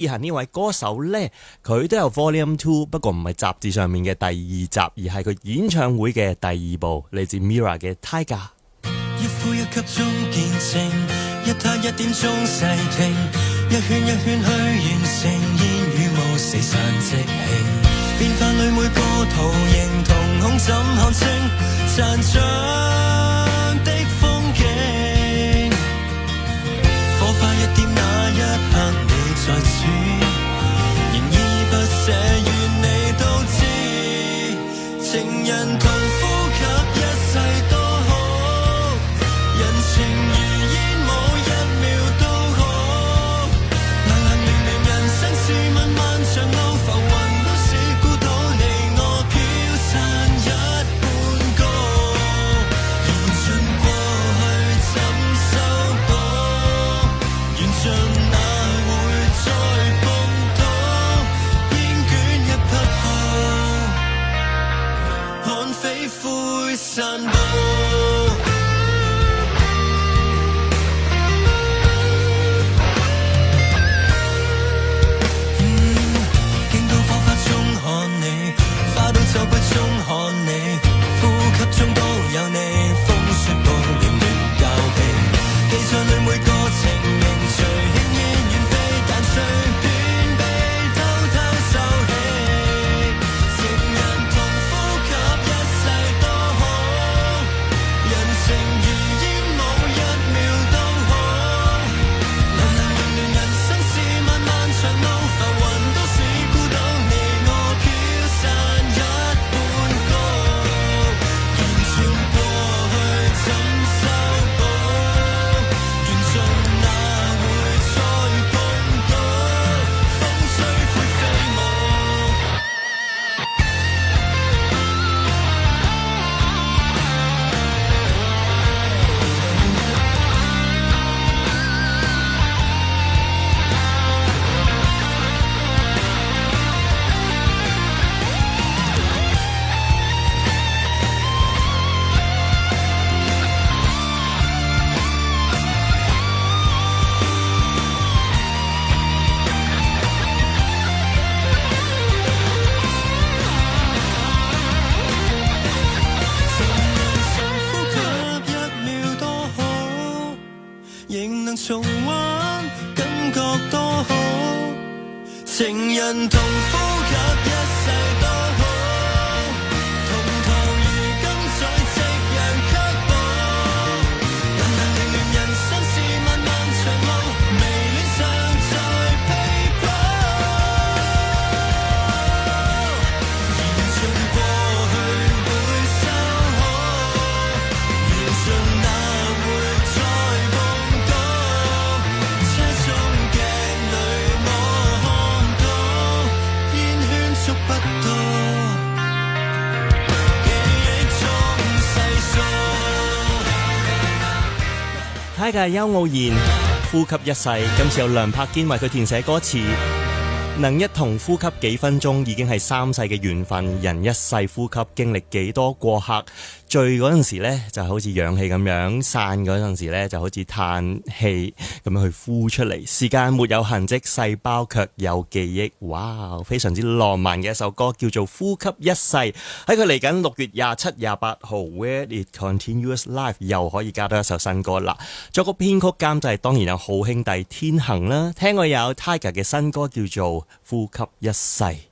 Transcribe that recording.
以下呢位歌手呢，佢都有 Volume 2，不過唔係雜誌上面嘅第二集，而係佢演唱會嘅第二部，嚟自 Mirror 嘅 Tiger。一呼一吸中見證，一他一點鐘細聽，一圈一圈去完成，煙雨霧四散即興，變化裏每個圖形瞳孔怎看清殘像的風景，火花一點那一刻你在此，仍依不捨願你都知，情人同呼吸一世多好，人情如煙霧一秒都好，冷冷暖暖人生是漫漫長路，浮雲都是孤島，你我飄散一半高，燃盡過去怎修補，緣盡哪會再碰到，煙捲一匹後，看飛灰散步。酒杯中看你，呼吸中都有你，風雪暴亂亂交臂，記載裏每個情形隨輕煙遠飛，但隨便被偷偷收起，情人同呼吸一世多好，人情如煙霧一秒都好，冷冷暖暖人生是漫漫長路，浮雲都是孤島，你我飄散一重溫感覺多好，情人同呼吸一世多好，同堂如今在夕陽刻薄，冷冷暖暖人生是漫漫長路，微戀尚在被捕，燃盡過去會修好，緣盡那會再碰到，捉不到記憶中細數。Tiger 邱傲然呼吸一世，今次有梁柏堅為佢填寫歌詞，能一同呼吸幾分鐘已經係三世嘅緣分，人一世呼吸經歷幾多過客，聚嗰陣時呢就好似氧氣咁樣，散嗰陣時呢就好似嘆氣咁樣去呼出嚟，時間沒有痕跡，細胞卻有記憶。哇，非常之浪漫嘅一首歌，叫做呼吸一世。喺佢嚟緊6月27、28號 Where It Continues Live 又可以加多一首新歌啦。作曲編曲監製當然有好兄弟天行啦，聽過有 Tiger 嘅新歌叫做呼吸一世。